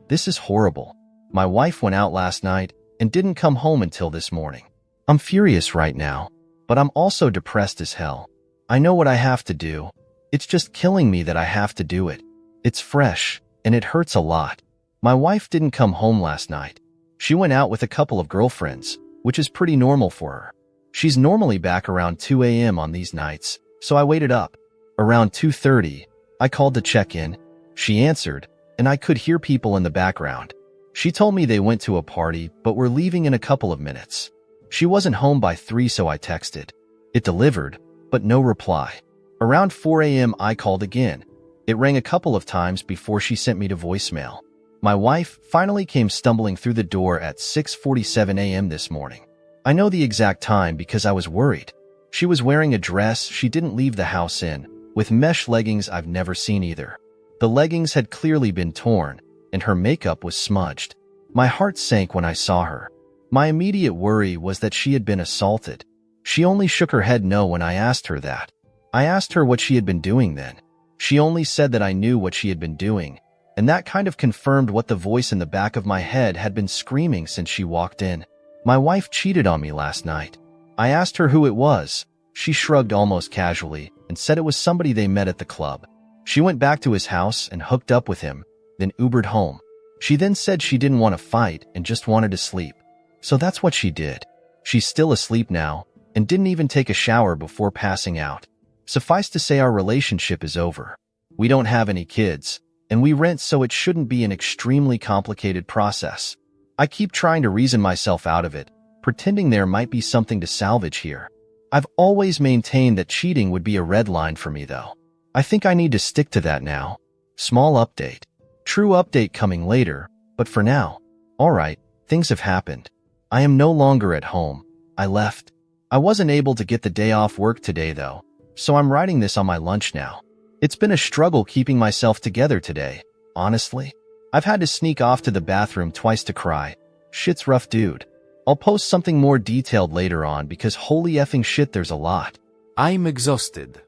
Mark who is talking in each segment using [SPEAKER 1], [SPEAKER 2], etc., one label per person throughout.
[SPEAKER 1] This is horrible. My wife went out last night and didn't come home until this morning. I'm furious right now, but I'm also depressed as hell. I know what I have to do. It's just killing me that I have to do it. It's fresh, and it hurts a lot. My wife didn't come home last night. She went out with a couple of girlfriends, which is pretty normal for her. She's normally back around 2 a.m. on these nights, so I waited up. Around 2:30, I called to check in. She answered, and I could hear people in the background. She told me they went to a party but were leaving in a couple of minutes. She wasn't home by 3, so I texted. It delivered, but no reply. Around 4 a.m. I called again. It rang a couple of times before she sent me to voicemail. My wife finally came stumbling through the door at 6:47 a.m. this morning. I know the exact time because I was worried. She was wearing a dress she didn't leave the house in, with mesh leggings I've never seen either. The leggings had clearly been torn, and her makeup was smudged. My heart sank when I saw her. My immediate worry was that she had been assaulted. She only shook her head no when I asked her that. I asked her what she had been doing then. She only said that I knew what she had been doing, and that kind of confirmed what the voice in the back of my head had been screaming since she walked in. My wife cheated on me last night. I asked her who it was. She shrugged almost casually and said it was somebody they met at the club. She went back to his house and hooked up with him, then Ubered home. She then said she didn't want to fight and just wanted to sleep. So that's what she did. She's still asleep now and didn't even take a shower before passing out. Suffice to say, our relationship is over. We don't have any kids, and we rent, so it shouldn't be an extremely complicated process. I keep trying to reason myself out of it, pretending there might be something to salvage here. I've always maintained that cheating would be a red line for me, though. I think I need to stick to that now. Small update. True update coming later, but for now. Alright, things have happened. I am no longer at home. I left. I wasn't able to get the day off work today, though, so I'm writing this on my lunch now. It's been a struggle keeping myself together today, honestly. I've had to sneak off to the bathroom twice to cry. Shit's rough, dude. I'll post something more detailed later on because holy effing shit, there's a lot.
[SPEAKER 2] I'm exhausted.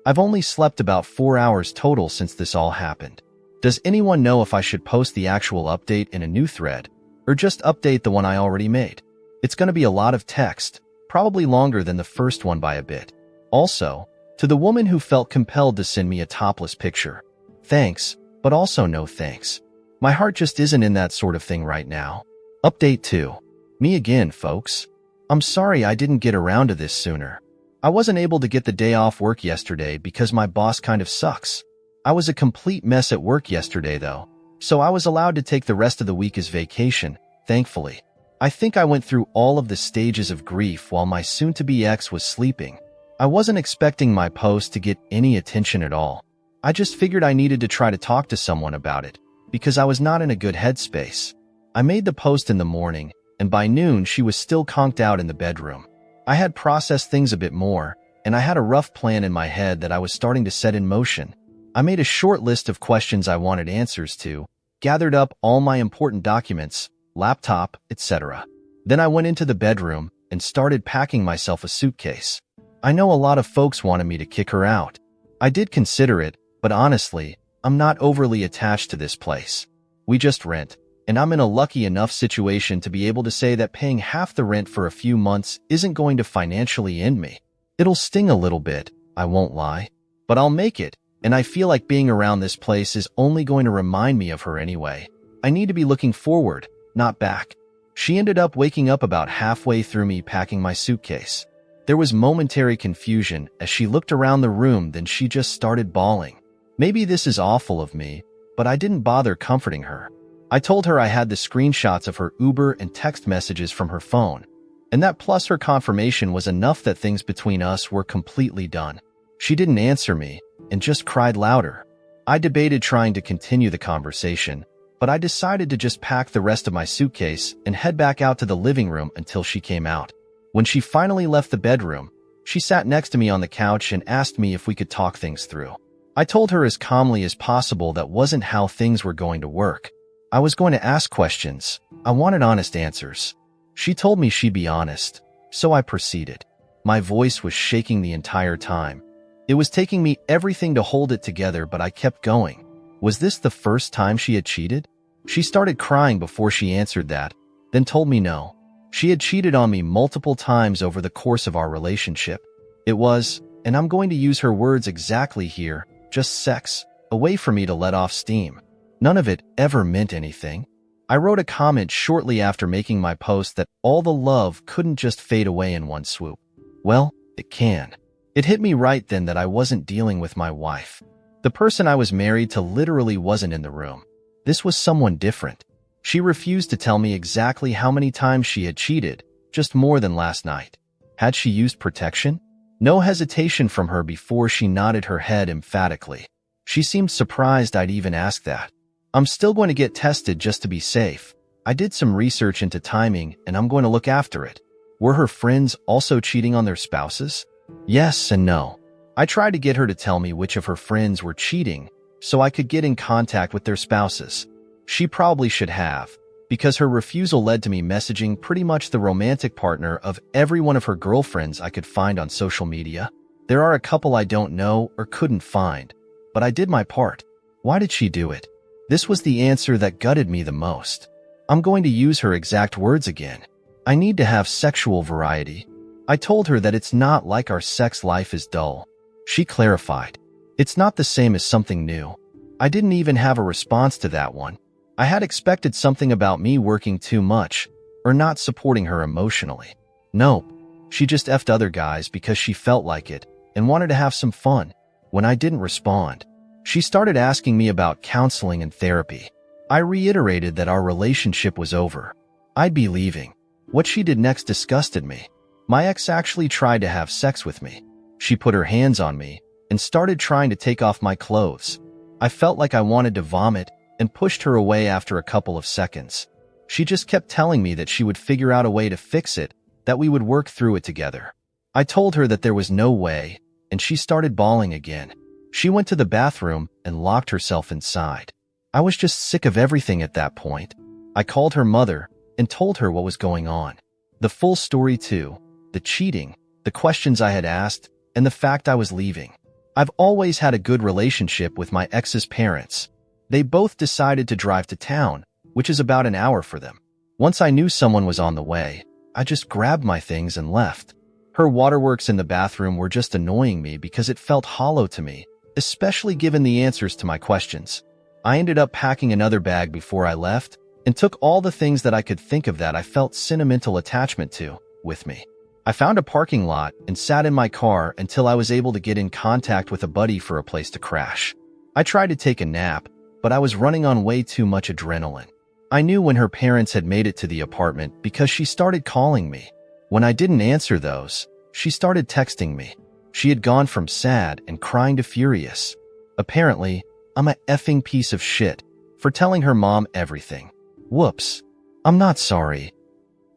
[SPEAKER 1] I've only slept about 4 hours total since this all happened. Does anyone know if I should post the actual update in a new thread, or just update the one I already made? It's going to be a lot of text, probably longer than the first one by a bit. Also, to the woman who felt compelled to send me a topless picture, thanks, but also no thanks. My heart just isn't in that sort of thing right now. Update 2. Me again, folks. I'm sorry I didn't get around to this sooner. I wasn't able to get the day off work yesterday because my boss kind of sucks. I was a complete mess at work yesterday, though, so I was allowed to take the rest of the week as vacation, thankfully. I think I went through all of the stages of grief while my soon-to-be ex was sleeping. I wasn't expecting my post to get any attention at all. I just figured I needed to try to talk to someone about it, because I was not in a good headspace. I made the post in the morning, and by noon she was still conked out in the bedroom. I had processed things a bit more, and I had a rough plan in my head that I was starting to set in motion. I made a short list of questions I wanted answers to, gathered up all my important documents, laptop, etc. Then I went into the bedroom and started packing myself a suitcase. I know a lot of folks wanted me to kick her out. I did consider it, but honestly, I'm not overly attached to this place. We just rent, and I'm in a lucky enough situation to be able to say that paying half the rent for a few months isn't going to financially end me. It'll sting a little bit, I won't lie, but I'll make it, and I feel like being around this place is only going to remind me of her anyway. I need to be looking forward, not back. She ended up waking up about halfway through me packing my suitcase. There was momentary confusion as she looked around the room, then she just started bawling. Maybe this is awful of me, but I didn't bother comforting her. I told her I had the screenshots of her Uber and text messages from her phone, and that plus her confirmation was enough that things between us were completely done. She didn't answer me and just cried louder. I debated trying to continue the conversation, but I decided to just pack the rest of my suitcase and head back out to the living room until she came out. When she finally left the bedroom, she sat next to me on the couch and asked me if we could talk things through. I told her as calmly as possible that wasn't how things were going to work. I was going to ask questions. I wanted honest answers. She told me she'd be honest, so I proceeded. My voice was shaking the entire time. It was taking me everything to hold it together, but I kept going. Was this the first time she had cheated? She started crying before she answered that, then told me no. She had cheated on me multiple times over the course of our relationship. It was, and I'm going to use her words exactly here, just sex, a way for me to let off steam. None of it ever meant anything. I wrote a comment shortly after making my post that all the love couldn't just fade away in one swoop. Well, it can. It hit me right then that I wasn't dealing with my wife. The person I was married to literally wasn't in the room. This was someone different. She refused to tell me exactly how many times she had cheated, just more than last night. Had she used protection? No hesitation from her before she nodded her head emphatically. She seemed surprised I'd even asked that. I'm still going to get tested just to be safe. I did some research into timing and I'm going to look after it. Were her friends also cheating on their spouses? Yes and no. I tried to get her to tell me which of her friends were cheating so I could get in contact with their spouses. She probably should have, because her refusal led to me messaging pretty much the romantic partner of every one of her girlfriends I could find on social media. There are a couple I don't know or couldn't find, but I did my part. Why did she do it? This was the answer that gutted me the most. I'm going to use her exact words again. I need to have sexual variety. I told her that it's not like our sex life is dull. She clarified. It's not the same as something new. I didn't even have a response to that one. I had expected something about me working too much or not supporting her emotionally. Nope. She just effed other guys because she felt like it and wanted to have some fun. When I didn't respond, she started asking me about counseling and therapy. I reiterated that our relationship was over. I'd be leaving. What she did next disgusted me. My ex actually tried to have sex with me. She put her hands on me and started trying to take off my clothes. I felt like I wanted to vomit and pushed her away after a couple of seconds. She just kept telling me that she would figure out a way to fix it, that we would work through it together. I told her that there was no way, and she started bawling again. She went to the bathroom and locked herself inside. I was just sick of everything at that point. I called her mother and told her what was going on. The full story too, the cheating, the questions I had asked, and the fact I was leaving. I've always had a good relationship with my ex's parents. They both decided to drive to town, which is about an hour for them. Once I knew someone was on the way, I just grabbed my things and left. Her waterworks in the bathroom were just annoying me because it felt hollow to me, especially given the answers to my questions. I ended up packing another bag before I left and took all the things that I could think of that I felt sentimental attachment to with me. I found a parking lot and sat in my car until I was able to get in contact with a buddy for a place to crash. I tried to take a nap, but I was running on way too much adrenaline. I knew when her parents had made it to the apartment because she started calling me. When I didn't answer those, she started texting me. She had gone from sad and crying to furious. Apparently, I'm a effing piece of shit for telling her mom everything. Whoops. I'm not sorry.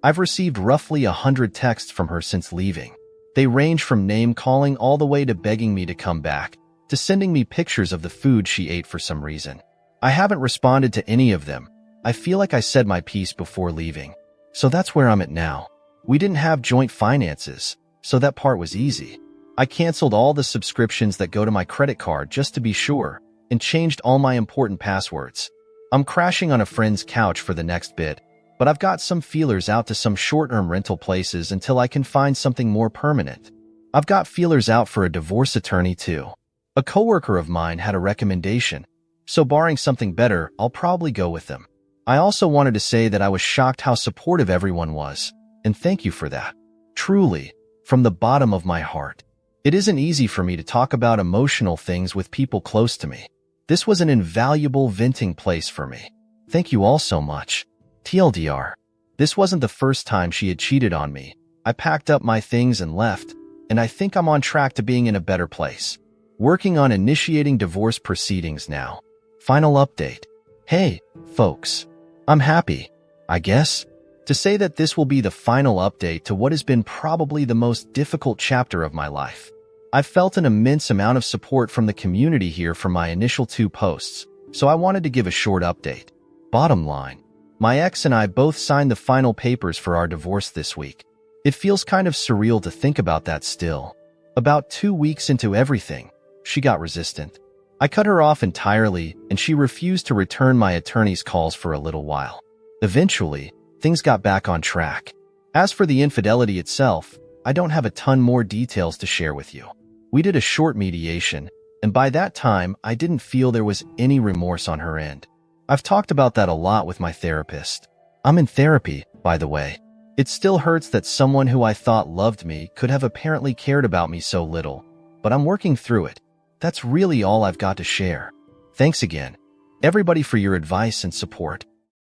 [SPEAKER 1] I've received roughly 100 texts from her since leaving. They range from name-calling all the way to begging me to come back, to sending me pictures of the food she ate for some reason. I haven't responded to any of them. I feel like I said my piece before leaving. So that's where I'm at now. We didn't have joint finances, so that part was easy. I canceled all the subscriptions that go to my credit card just to be sure, and changed all my important passwords. I'm crashing on a friend's couch for the next bit, but I've got some feelers out to some short-term rental places until I can find something more permanent. I've got feelers out for a divorce attorney too. A coworker of mine had a recommendation, so barring something better, I'll probably go with them. I also wanted to say that I was shocked how supportive everyone was, and thank you for that. Truly, from the bottom of my heart. It isn't easy for me to talk about emotional things with people close to me. This was an invaluable venting place for me. Thank you all so much. TLDR. This wasn't the first time she had cheated on me. I packed up my things and left, and I think I'm on track to being in a better place. Working on initiating divorce proceedings now. Final update. Hey, folks. I'm happy, I guess, to say that this will be the final update to what has been probably the most difficult chapter of my life. I've felt an immense amount of support from the community here for my initial 2 posts, so I wanted to give a short update. Bottom line. My ex and I both signed the final papers for our divorce this week. It feels kind of surreal to think about that still. About 2 weeks into everything, she got resistant. I cut her off entirely, and she refused to return my attorney's calls for a little while. Eventually, things got back on track. As for the infidelity itself, I don't have a ton more details to share with you. We did a short mediation, and by that time, I didn't feel there was any remorse on her end. I've talked about that a lot with my therapist. I'm in therapy, by the way. It still hurts that someone who I thought loved me could have apparently cared about me so little, but I'm working through it. That's really all I've got to share. Thanks again, everybody, for your advice and support.